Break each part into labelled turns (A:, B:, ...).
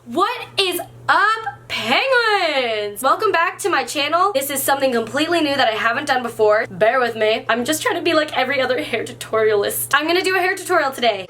A: What is up, penguins? Welcome back to my channel. This is something completely new that I haven't done before. Bear with me. I'm just trying to be like every other hair tutorialist. I'm gonna do a hair tutorial today.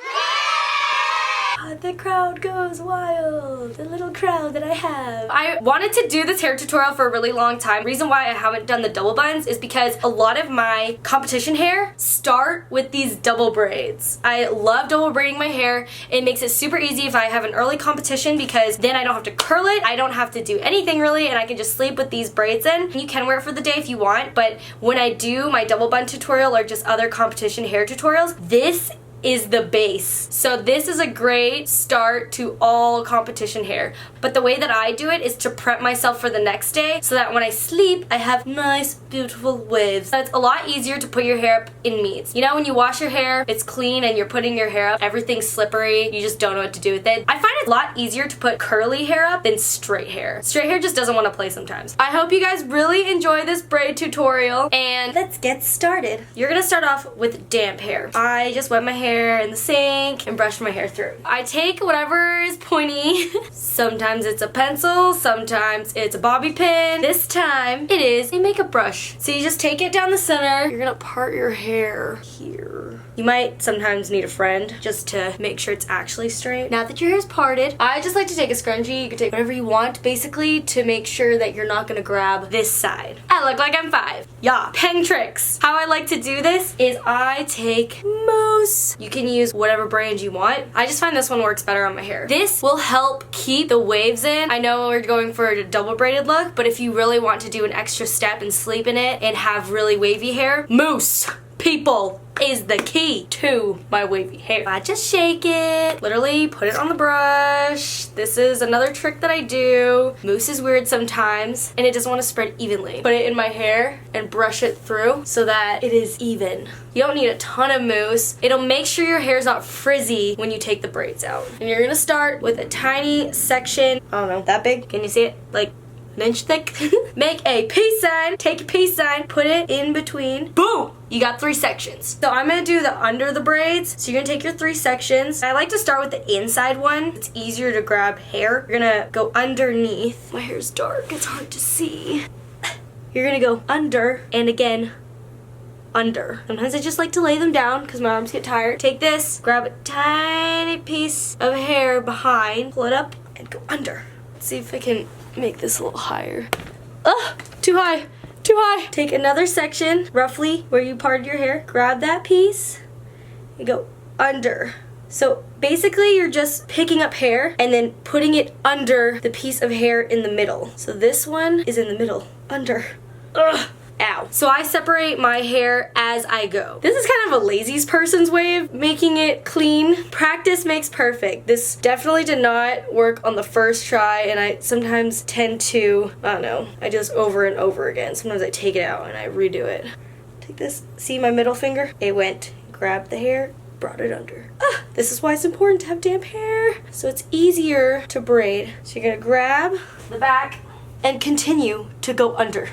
A: The crowd goes wild. The little crowd that I have. I wanted to do this hair tutorial for a really long time. Reason why I haven't done the double buns is because a lot of my competition hair start with these double braids. I love double braiding my hair. It makes it super easy if I have an early competition because then I don't have to curl it. I don't have to do anything really, and I can just sleep with these braids in. You can wear it for the day if you want, but when I do my double bun tutorial or just other competition hair tutorials, this is the base. So this is a great start to all competition hair. But the way that I do it is to prep myself for the next day so that when I sleep, I have nice, beautiful waves. It's a lot easier to put your hair up in meets. You know, when you wash your hair, it's clean and you're putting your hair up, everything's slippery, you just don't know what to do with it. I find it a lot easier to put curly hair up than straight hair. Straight hair just doesn't want to play sometimes. I hope you guys really enjoy this braid tutorial, and let's get started. You're gonna start off with damp hair. I just wet my hair in the sink and brush my hair through. I take whatever is pointy. Sometimes it's a pencil, sometimes it's a bobby pin. This time it is a makeup brush. So you just take it down the center. You're gonna part your hair here. You might sometimes need a friend just to make sure it's actually straight. Now that your hair is parted, I just like to take a scrunchie. You can take whatever you want basically to make sure that you're not gonna grab this side. I look like I'm 5. Yeah, peng tricks. How I like to do this is I take mousse. You can use whatever brand you want. I just find this one works better on my hair. This will help keep the waves in. I know we're going for a double braided look, but if you really want to do an extra step and sleep in it and have really wavy hair, mousse, people, is the key to my wavy hair. I just shake it, literally put it on the brush. This is another trick that I do. Mousse is weird sometimes and it doesn't want to spread evenly. Put it in my hair and brush it through so that it is even. You don't need a ton of mousse. It'll make sure your hair's not frizzy when you take the braids out. And you're gonna start with a tiny section, I don't know, that big? Can you see it? Like an inch thick. Make a peace sign, take a peace sign, put it in between, boom! You got 3 sections. So I'm gonna do the under the braids. So you're gonna take your 3 sections. I like to start with the inside one. It's easier to grab hair. You're gonna go underneath. My hair's dark, it's hard to see. You're gonna go under and again, under. Sometimes I just like to lay them down because my arms get tired. Take this, grab a tiny piece of hair behind, pull it up, and go under. Let's see if I can make this a little higher. Ugh, too high, too high. Take another section, roughly where you parted your hair, grab that piece, and go under. So basically you're just picking up hair and then putting it under the piece of hair in the middle. So this one is in the middle, under. Ugh. Ow. So I separate my hair as I go. This is kind of a lazy person's way of making it clean. Practice makes perfect. This definitely did not work on the first try, and I sometimes tend to, I don't know, I do this over and over again. Sometimes I take it out and I redo it. Take this, see my middle finger? It went, grabbed the hair, brought it under. Ah, this is why it's important to have damp hair, so it's easier to braid. So you're gonna grab the back and continue to go under.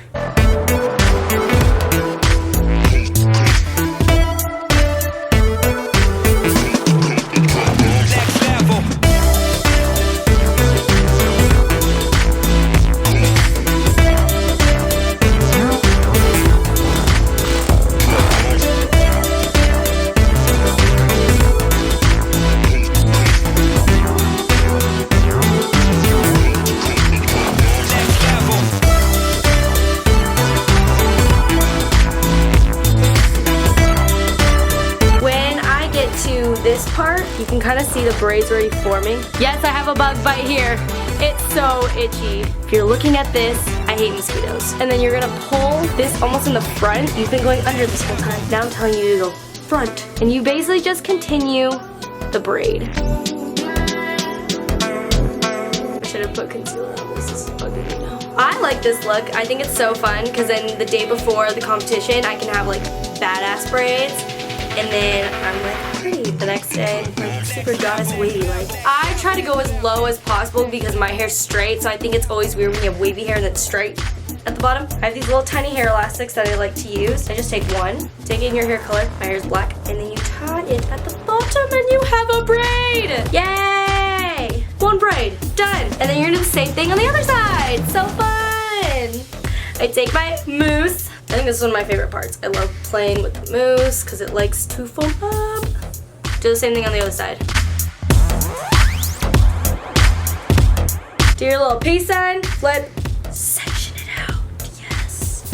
A: This part, you can kind of see the braids already forming. Yes, I have a bug bite here. It's so itchy. If you're looking at this, I hate mosquitoes. And then you're gonna pull this almost in the front. You've been going under this whole time. Now I'm telling you to go front. And you basically just continue the braid. I should have put concealer on this. This is bugging me now. I like this look. I think it's so fun because then the day before the competition, I can have like badass braids. And then I'm like pretty the next day, like super goddess wavy like. I try to go as low as possible because my hair's straight, so I think it's always weird when you have wavy hair that's straight at the bottom. I have these little tiny hair elastics that I like to use. I just take one, take it in your hair color, my hair's black, and then you tie it at the bottom and you have a braid! Yay! One braid, done. And then you're gonna do the same thing on the other side. So fun. I take my mousse. I think this is one of my favorite parts. I love playing with the mousse because it likes to foam up. Do the same thing on the other side. Do your little peace sign, flip, section it out. Yes.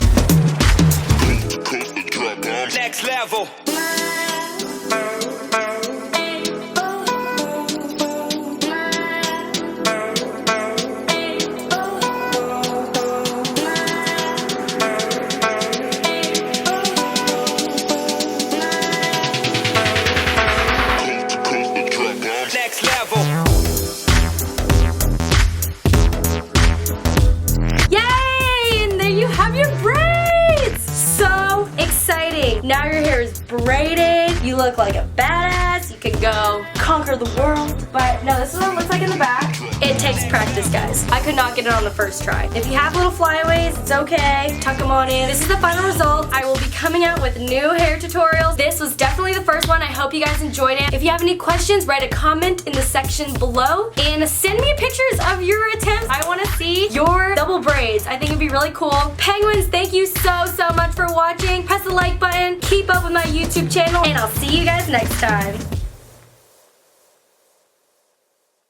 B: Next level. Next level.
A: Yay! And there you have your braids! So exciting. Now your hair is braided. You look like a badass. You can go conquer the world. But no, this is what it looks like in the back. It takes practice, guys. I could not get it on the first try. If you have little flyaways, it's okay. Tuck them on in. This is the final result. I will be coming out with new hair tutorials. This was definitely the first one. I hope you guys enjoyed it. If you have any questions, write a comment in the section below and send me pictures of your attempts. I want to see your double braids. I think it'd be really cool. Penguins, thank you so much for watching. Press the like button. Keep up with my YouTube channel and I'll see you guys next time.